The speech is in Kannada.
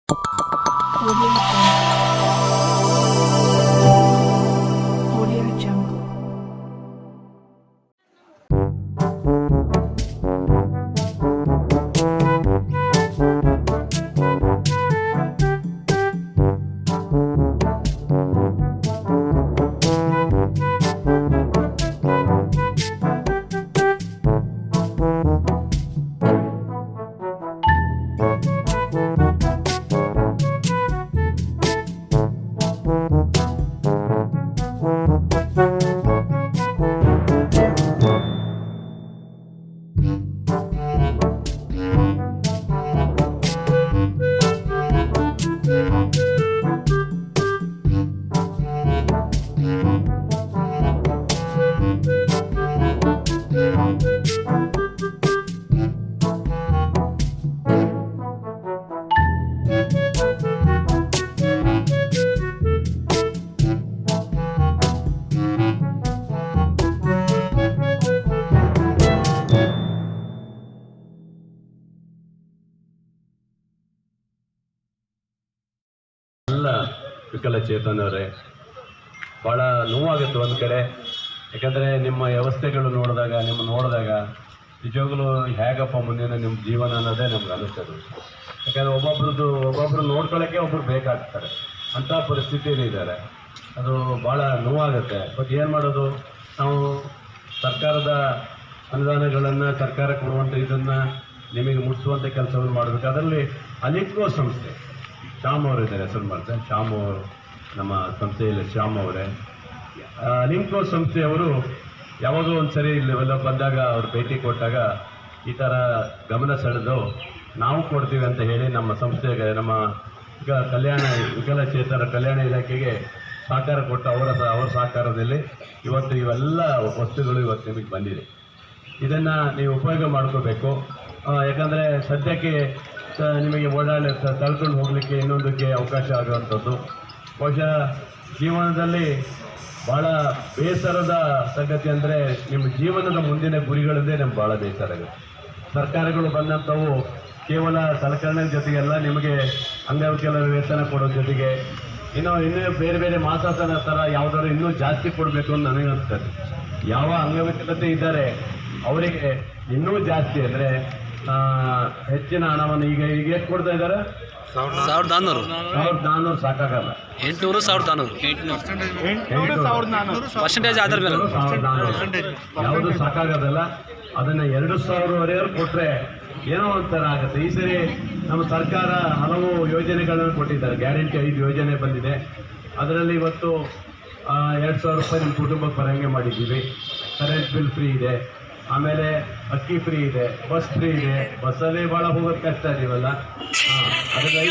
Audio Jungle. ಎಲ್ಲ ವಿಕಲಚೇತನರೇ ಭಾಳ ನೋವಾಗುತ್ತೆ ಒಂದು ಕಡೆ. ಯಾಕಂದರೆ ನಿಮ್ಮ ವ್ಯವಸ್ಥೆಗಳು ನೋಡಿದಾಗ ನಿಜವಾಗ್ಲೂ ಹೇಗಪ್ಪ ಮುಂದಿನ ನಿಮ್ಮ ಜೀವನ ಅನ್ನೋದೇ ನಮ್ಗೆ ಅನಿಸ್ತದೆ. ಯಾಕಂದರೆ ಒಬ್ಬೊಬ್ರು ನೋಡ್ಕೊಳ್ಳೋಕ್ಕೆ ಒಬ್ಬರು ಬೇಕಾಗ್ತಾರೆ, ಅಂಥ ಪರಿಸ್ಥಿತಿಯಲ್ಲಿ ಇದ್ದಾರೆ. ಅದು ಭಾಳ ನೋವಾಗುತ್ತೆ. ಬಟ್ ಏನು ಮಾಡೋದು, ನಾವು ಸರ್ಕಾರದ ಅನುದಾನಗಳನ್ನು ಸರ್ಕಾರ ಕೊಡುವಂಥ ಇದನ್ನು ನಿಮಗೆ ಮುಟ್ಟಿಸುವಂಥ ಕೆಲಸವನ್ನು ಮಾಡಬೇಕು. ಅದರಲ್ಲಿ ಅಲಿಂಕೋ ಸಂಸ್ಥೆ ಶ್ಯಾಮ್ ಅವರು ಇದ್ದಾರೆ, ಹೆಸರು ಮಾಡ್ತಾರೆ ಶ್ಯಾಮ್ ಅವರು, ನಮ್ಮ ಸಂಸ್ಥೆಯಲ್ಲಿ ಶ್ಯಾಮ್ ಅವರೇ. ಅಲಿಂಕೋ ಸಂಸ್ಥೆಯವರು ಯಾವಾಗಲೂ ಒಂದು ಸರಿ ಇಲ್ಲೆಲ್ಲ ಬಂದಾಗ ಅವ್ರು ಭೇಟಿ ಕೊಟ್ಟಾಗ ಈ ಥರ ಗಮನ ಸೆಳೆದು ನಾವು ಕೊಡ್ತೀವಿ ಅಂತ ಹೇಳಿ ನಮ್ಮ ಸಂಸ್ಥೆಗೆ, ನಮ್ಮ ವಿಕಲಚೇತನ ಕಲ್ಯಾಣ ಇಲಾಖೆಗೆ ಸಹಕಾರ ಕೊಟ್ಟು ಅವರ ಸಹಕಾರದಲ್ಲಿ ಇವತ್ತು ಇವೆಲ್ಲ ವಸ್ತುಗಳು ಇವತ್ತು ನಿಮಗೆ ಬಂದಿದೆ. ಇದನ್ನು ನೀವು ಉಪಯೋಗ ಮಾಡ್ಕೋಬೇಕು. ಯಾಕಂದರೆ ಸದ್ಯಕ್ಕೆ ನಿಮಗೆ ತಳ್ಕೊಂಡು ಹೋಗಲಿಕ್ಕೆ ಇನ್ನೊಂದಕ್ಕೆ ಅವಕಾಶ ಆಗುವಂಥದ್ದು. ಬಹುಶಃ ಜೀವನದಲ್ಲಿ ಭಾಳ ಬೇಸರದ ಸಂಗತಿ ಅಂದರೆ ನಿಮ್ಮ ಜೀವನದ ಮುಂದಿನ ಗುರಿಗಳದ್ದೇ ನಮ್ಗೆ ಭಾಳ ಬೇಸರ ಆಗುತ್ತೆ. ಸರ್ಕಾರಗಳು ಬಂದಂಥವು ಕೇವಲ ಸಲಕರಣೆ ಜೊತೆಗೆಲ್ಲ ನಿಮಗೆ ಅಂಗವಿಕಲರ ವೇತನ ಕೊಡೋ ಜೊತೆಗೆ ಇನ್ನೂ ಬೇರೆ ಬೇರೆ ಮಾಸಾಸನ ಥರ ಯಾವುದಾದ್ರು ಇನ್ನೂ ಜಾಸ್ತಿ ಕೊಡಬೇಕು ಅಂತ ನನಗೆ ಅನಿಸ್ತದೆ. ಯಾವ ಅಂಗವಿಕಲತೆ ಇದ್ದಾರೆ ಅವರಿಗೆ ಇನ್ನೂ ಜಾಸ್ತಿ ಅಂದರೆ ಹೆಚ್ಚಿನ ಹಣವನ್ನು ಈಗ ಎಷ್ಟು ಕೊಡ್ತಾ ಇದ್ದಾರೆ? 1400 ಸಾಕಾಗಲ್ಲ. 800 1400 ಪರ್ಸೆಂಟೇಜ್ ಆಧಾರ ಮೇಲೆ 1400 ಯಾವುದು ಸಾಕಾಗೋದಲ್ಲ. ಅದನ್ನು 2000ವರೆಗೂ ಕೊಟ್ಟರೆ ಏನೋ ಒಂಥರ ಆಗುತ್ತೆ. ಈ ಸರಿ ನಮ್ಮ ಸರ್ಕಾರ ಹಲವು ಯೋಜನೆಗಳನ್ನು ಕೊಟ್ಟಿದ್ದಾರೆ. ಗ್ಯಾರಂಟಿ 5 ಯೋಜನೆ ಬಂದಿದೆ. ಅದರಲ್ಲಿ ಇವತ್ತು 2000 ರೂಪಾಯಿ ನಿಮ್ಮ ಕುಟುಂಬಕ್ಕೆ ಬರೋಂಗೆ ಮಾಡಿದ್ದೀವಿ. ಕರೆಂಟ್ ಬಿಲ್ ಫ್ರೀ ಇದೆ, ಆಮೇಲೆ ಅಕ್ಕಿ ಫ್ರೀ ಇದೆ, ಬಸ್ ಫ್ರೀ ಇದೆ. ಬಸ್ಸಲ್ಲಿ ಭಾಳ ಹೋಗೋದು ಕಷ್ಟ ಇದೀವಲ್ಲ, ಅದಕ್ಕೆ